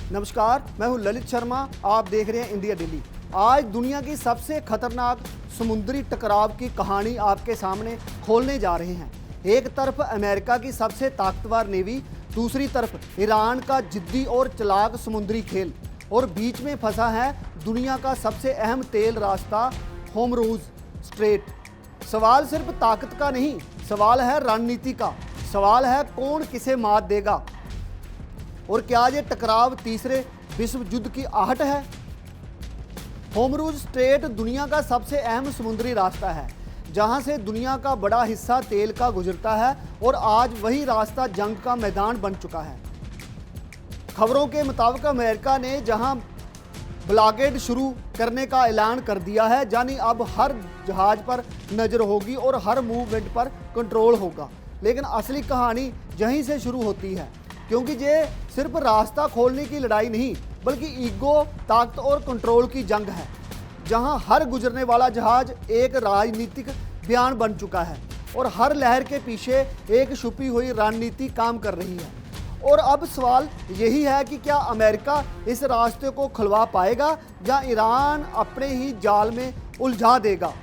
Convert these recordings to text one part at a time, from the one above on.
नमस्कार, मैं हूं ललित शर्मा। आप देख रहे हैं इंडिया डेली। आज दुनिया की सबसे खतरनाक समुद्री टकराव की कहानी आपके सामने खोलने जा रहे हैं। एक तरफ अमेरिका की सबसे ताकतवर नेवी, दूसरी तरफ ईरान का जिद्दी और चालाक समुद्री खेल, और बीच में फंसा है दुनिया का सबसे अहम तेल रास्ता होर्मुज़ स्ट्रेट। सवाल सिर्फ ताकत का नहीं, सवाल है रणनीति का। सवाल है कौन किसे मात देगा, और क्या ये टकराव तीसरे विश्व युद्ध की आहट है। होर्मुज़ स्ट्रेट दुनिया का सबसे अहम समुद्री रास्ता है, जहां से दुनिया का बड़ा हिस्सा तेल का गुजरता है, और आज वही रास्ता जंग का मैदान बन चुका है। खबरों के मुताबिक अमेरिका ने जहां ब्लॉकेड शुरू करने का ऐलान कर दिया है, यानी अब हर जहाज पर नज़र होगी और हर मूवमेंट पर कंट्रोल होगा। लेकिन असली कहानी यहीं से शुरू होती है, क्योंकि ये सिर्फ रास्ता खोलने की लड़ाई नहीं, बल्कि ईगो, ताकत और कंट्रोल की जंग है, जहां हर गुजरने वाला जहाज एक राजनीतिक बयान बन चुका है और हर लहर के पीछे एक छुपी हुई रणनीति काम कर रही है। और अब सवाल यही है कि क्या अमेरिका इस रास्ते को खुलवा पाएगा या ईरान अपने ही जाल में उलझा देगा।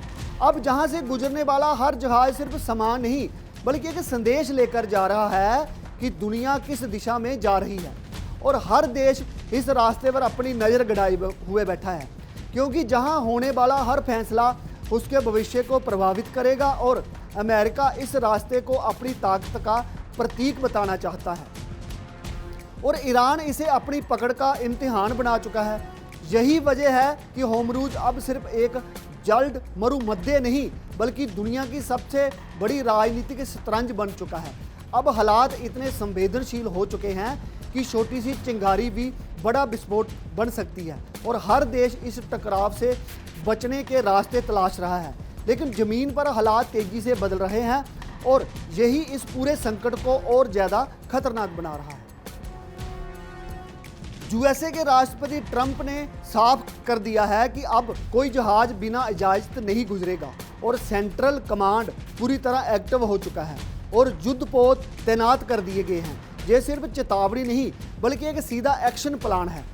अब जहां से गुजरने वाला हर जहाज सिर्फ सामान नहीं, बल्कि एक संदेश लेकर जा रहा है कि दुनिया किस दिशा में जा रही है, और हर देश इस रास्ते पर अपनी नज़र गड़ाए हुए बैठा है, क्योंकि जहां होने वाला हर फैसला उसके भविष्य को प्रभावित करेगा, और अमेरिका इस रास्ते को अपनी ताकत का प्रतीक बताना चाहता है, और ईरान इसे अपनी पकड़ का इम्तिहान बना चुका है। यही वजह है कि होर्मुज़ अब सिर्फ एक जल्द मरुमध्य नहीं, बल्कि दुनिया की सबसे बड़ी राजनीतिक शतरंज बन चुका है। अब हालात इतने संवेदनशील हो चुके हैं कि छोटी सी चिंगारी भी बड़ा विस्फोट बन सकती है, और हर देश इस टकराव से बचने के रास्ते तलाश रहा है। लेकिन ज़मीन पर हालात तेज़ी से बदल रहे हैं, और यही इस पूरे संकट को और ज़्यादा खतरनाक बना रहा है। यूएसए के राष्ट्रपति ट्रंप ने साफ कर दिया है कि अब कोई जहाज बिना इजाज़त नहीं गुजरेगा, और सेंट्रल कमांड पूरी तरह एक्टिव हो चुका है और युद्धपोत तैनात कर दिए गए हैं। ये सिर्फ चेतावनी नहीं, बल्कि एक सीधा एक्शन प्लान है।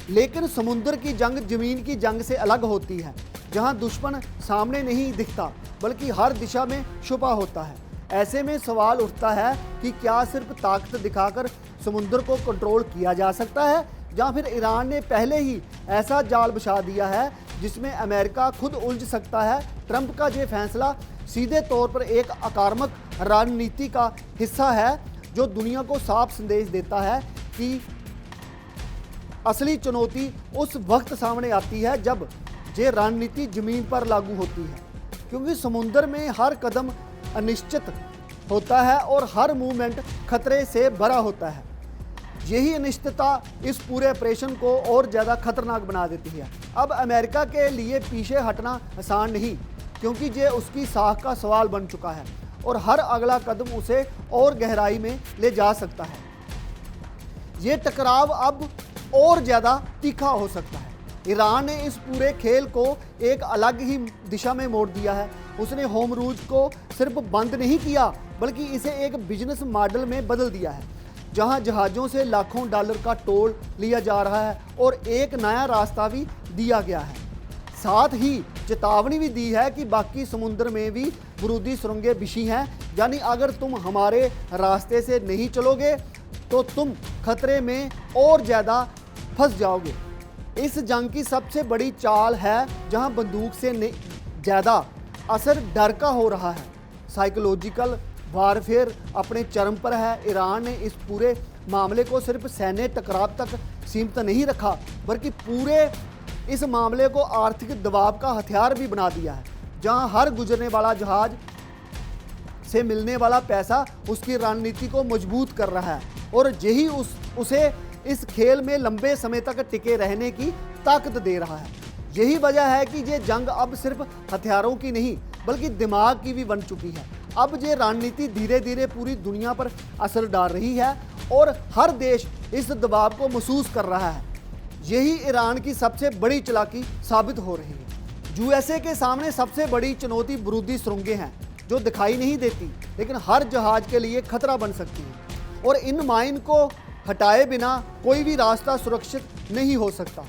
लेकिन समुद्र की जंग ज़मीन की जंग से अलग होती है, जहां दुश्मन सामने नहीं दिखता, बल्कि हर दिशा में छुपा होता है। ऐसे में सवाल उठता है कि क्या सिर्फ ताकत दिखाकर समुद्र को कंट्रोल किया जा सकता है, या फिर ईरान ने पहले ही ऐसा जाल बिछा दिया है जिसमें अमेरिका खुद उलझ सकता है। ट्रंप का ये फैसला सीधे तौर पर एक आक्रामक रणनीति का हिस्सा है, जो दुनिया को साफ संदेश देता है कि असली चुनौती उस वक्त सामने आती है जब ये रणनीति ज़मीन पर लागू होती है, क्योंकि समुद्र में हर कदम अनिश्चित होता है और हर मूवमेंट खतरे से भरा होता है। यही अनिश्चितता इस पूरे ऑपरेशन को और ज़्यादा खतरनाक बना देती है। अब अमेरिका के लिए पीछे हटना आसान नहीं, क्योंकि ये उसकी साख का सवाल बन चुका है, और हर अगला कदम उसे और गहराई में ले जा सकता है। ये टकराव अब और ज़्यादा तीखा हो सकता है। ईरान ने इस पूरे खेल को एक अलग ही दिशा में मोड़ दिया है। उसने होर्मुज़ को सिर्फ बंद नहीं किया, बल्कि इसे एक बिजनेस मॉडल में बदल दिया है, जहां जहाज़ों से लाखों डॉलर का टोल लिया जा रहा है, और एक नया रास्ता भी दिया गया है। साथ ही चेतावनी भी दी है कि बाकी समुद्र में भी बारूदी सुरंगें बिछी हैं, यानी अगर तुम हमारे रास्ते से नहीं चलोगे तो तुम खतरे में और ज़्यादा फंस जाओगे। इस जंग की सबसे बड़ी चाल है जहां बंदूक से ज़्यादा असर डर का हो रहा है। साइकोलॉजिकल वारफेयर अपने चरम पर है। ईरान ने इस पूरे मामले को सिर्फ सैन्य टकराव तक सीमित नहीं रखा, बल्कि पूरे इस मामले को आर्थिक दबाव का हथियार भी बना दिया है, जहां हर गुजरने वाला जहाज से मिलने वाला पैसा उसकी रणनीति को मजबूत कर रहा है, और यही उसे इस खेल में लंबे समय तक टिके रहने की ताकत दे रहा है। यही वजह है कि ये जंग अब सिर्फ हथियारों की नहीं, बल्कि दिमाग की भी बन चुकी है। अब ये रणनीति धीरे धीरे पूरी दुनिया पर असर डाल रही है, और हर देश इस दबाव को महसूस कर रहा है। यही ईरान की सबसे बड़ी चालाकी साबित हो रही है। यूएसए के सामने सबसे बड़ी चुनौती बारूदी सुरंगें हैं, जो दिखाई नहीं देती, लेकिन हर जहाज के लिए खतरा बन सकती है। और इन माइन को हटाए बिना कोई भी रास्ता सुरक्षित नहीं हो सकता।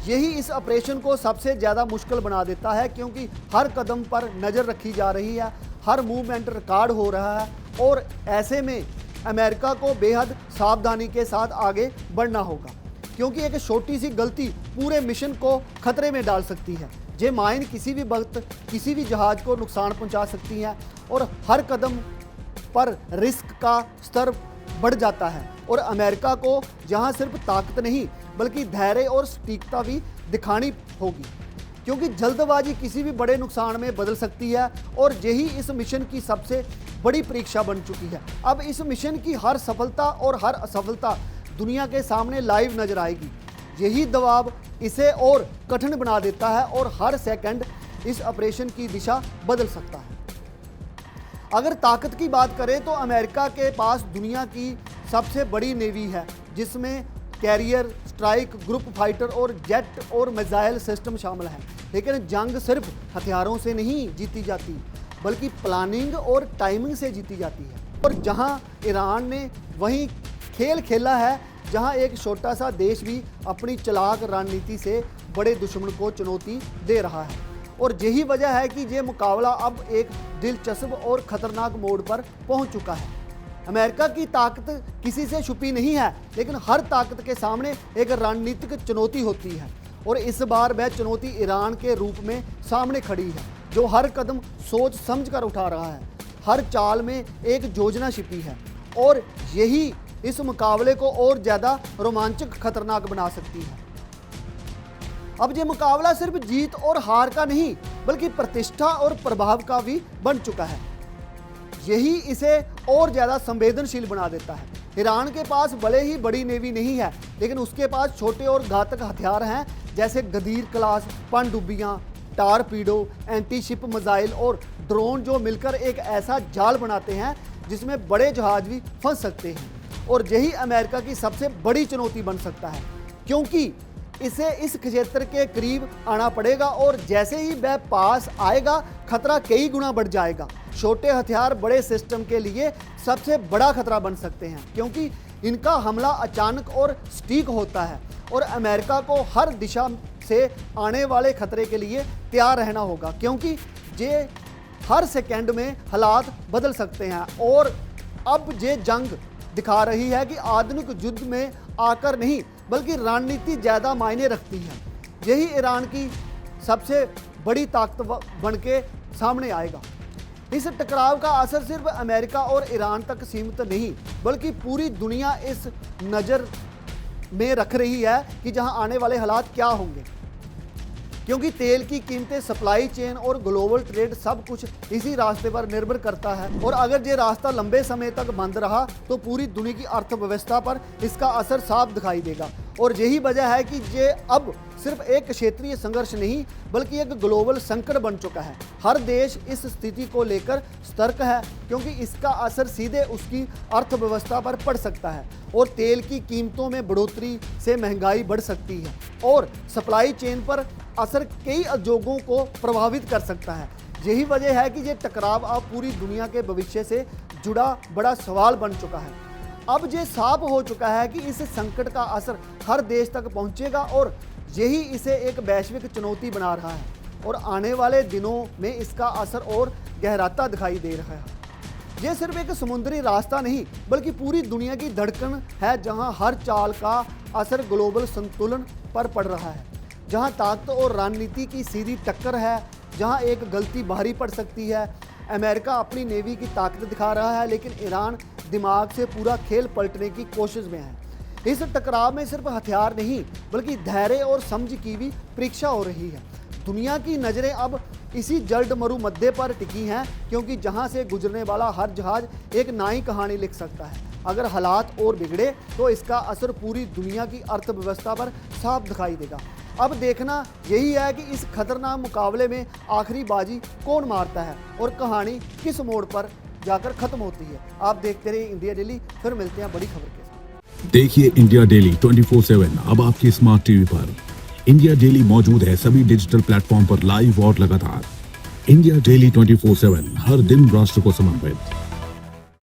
यही इस ऑपरेशन को सबसे ज़्यादा मुश्किल बना देता है, क्योंकि हर कदम पर नज़र रखी जा रही है, हर मूवमेंट रिकॉर्ड हो रहा है और ऐसे में अमेरिका को बेहद सावधानी के साथ आगे बढ़ना होगा, क्योंकि एक छोटी सी गलती पूरे मिशन को खतरे में डाल सकती है। ये माइन किसी भी वक्त किसी भी जहाज़ को नुकसान पहुंचा सकती हैं और हर कदम पर रिस्क का स्तर बढ़ जाता है और अमेरिका को जहां सिर्फ ताकत नहीं बल्कि धैर्य और सटीकता भी दिखानी होगी, क्योंकि जल्दबाजी किसी भी बड़े नुकसान में बदल सकती है और यही इस मिशन की सबसे बड़ी परीक्षा बन चुकी है। अब इस मिशन की हर सफलता और हर असफलता दुनिया के सामने लाइव नजर आएगी। यही दबाव इसे और कठिन बना देता है और हर सेकंड इस ऑपरेशन की दिशा बदल सकता है। अगर ताकत की बात करें तो अमेरिका के पास दुनिया की सबसे बड़ी नेवी है, जिसमें कैरियर, स्ट्राइक, ग्रुप फाइटर और जेट और मिसाइल सिस्टम शामिल हैं। लेकिन जंग सिर्फ हथियारों से नहीं जीती जाती, बल्कि प्लानिंग और टाइमिंग से जीती जाती है। और जहां ईरान ने वही खेल खेला है, जहां एक छोटा सा देश भी अपनी चालाक रणनीति से बड़े दुश्मन को चुनौती दे रहा है। और यही वजह है कि ये मुकाबला अब एक दिलचस्प और ख़तरनाक मोड़ पर पहुंच चुका है। अमेरिका की ताकत किसी से छुपी नहीं है, लेकिन हर ताकत के सामने एक रणनीतिक चुनौती होती है और इस बार वह चुनौती ईरान के रूप में सामने खड़ी है, जो हर कदम सोच समझ कर उठा रहा है। हर चाल में एक योजना छिपी है और यही इस मुकाबले को और ज़्यादा रोमांचक खतरनाक बना सकती है। अब ये मुकाबला सिर्फ जीत और हार का नहीं बल्कि प्रतिष्ठा और प्रभाव का भी बन चुका है। यही इसे और ज़्यादा संवेदनशील बना देता है। ईरान के पास भले ही बड़ी नेवी नहीं है, लेकिन उसके पास छोटे और घातक हथियार हैं, जैसे गदीर क्लास पनडुब्बियां, टारपीडो, एंटी शिप मिसाइल और ड्रोन, जो मिलकर एक ऐसा जाल बनाते हैं जिसमें बड़े जहाज भी फंस सकते हैं। और यही अमेरिका की सबसे बड़ी चुनौती बन सकता है, क्योंकि इसे इस क्षेत्र के करीब आना पड़ेगा और जैसे ही वह पास आएगा खतरा कई गुना बढ़ जाएगा। छोटे हथियार बड़े सिस्टम के लिए सबसे बड़ा खतरा बन सकते हैं, क्योंकि इनका हमला अचानक और सटीक होता है और अमेरिका को हर दिशा से आने वाले खतरे के लिए तैयार रहना होगा, क्योंकि ये हर सेकंड में हालात बदल सकते हैं। और अब ये जंग दिखा रही है कि आधुनिक युद्ध में आकर नहीं बल्कि रणनीति ज़्यादा मायने रखती है। यही ईरान की सबसे बड़ी ताकत बन के सामने आएगा। इस टकराव का असर सिर्फ अमेरिका और ईरान तक सीमित नहीं बल्कि पूरी दुनिया इस नज़र में रख रही है कि जहां आने वाले हालात क्या होंगे, क्योंकि तेल की कीमतें, सप्लाई चेन और ग्लोबल ट्रेड सब कुछ इसी रास्ते पर निर्भर करता है। और अगर ये रास्ता लंबे समय तक बंद रहा तो पूरी दुनिया की अर्थव्यवस्था पर इसका असर साफ दिखाई देगा। और यही वजह है कि ये अब सिर्फ एक क्षेत्रीय संघर्ष नहीं बल्कि एक ग्लोबल संकट बन चुका है। हर देश इस स्थिति को लेकर सतर्क है, क्योंकि इसका असर सीधे उसकी अर्थव्यवस्था पर पड़ सकता है और तेल की कीमतों में बढ़ोतरी से महंगाई बढ़ सकती है और सप्लाई चेन पर असर कई उद्योगों को प्रभावित कर सकता है। यही वजह है कि ये टकराव अब पूरी दुनिया के भविष्य से जुड़ा बड़ा सवाल बन चुका है। अब ये साफ हो चुका है कि इस संकट का असर हर देश तक पहुंचेगा और यही इसे एक वैश्विक चुनौती बना रहा है और आने वाले दिनों में इसका असर और गहराता दिखाई दे रहा है। ये सिर्फ एक समुद्री रास्ता नहीं बल्कि पूरी दुनिया की धड़कन है, जहां हर चाल का असर ग्लोबल संतुलन पर पड़ रहा है, जहां ताकत और रणनीति की सीधी टक्कर है, जहां एक गलती भारी पड़ सकती है। अमेरिका अपनी नेवी की ताकत दिखा रहा है, लेकिन ईरान दिमाग से पूरा खेल पलटने की कोशिश में है। इस टकराव में सिर्फ हथियार नहीं बल्कि धैर्य और समझ की भी परीक्षा हो रही है। दुनिया की नज़रें अब इसी जल्द मरु मध्य पर टिकी हैं, क्योंकि जहां से गुजरने वाला हर जहाज एक नई कहानी लिख सकता है। अगर हालात और बिगड़े तो इसका असर पूरी दुनिया की अर्थव्यवस्था पर साफ दिखाई देगा। अब देखना यही है कि इस खतरनाक मुकाबले में आखिरी बाजी कौन मारता है और कहानी किस मोड़ पर जाकर खत्म होती है। आप देखते रहिए इंडिया डेली, फिर मिलते हैं बड़ी खबर के साथ। देखिए इंडिया डेली 24/7 अब आपकी स्मार्ट टीवी पर। इंडिया डेली मौजूद है सभी डिजिटल प्लेटफॉर्म पर लाइव और लगातार। इंडिया डेली 24/7 हर दिन राष्ट्र को समर्पित।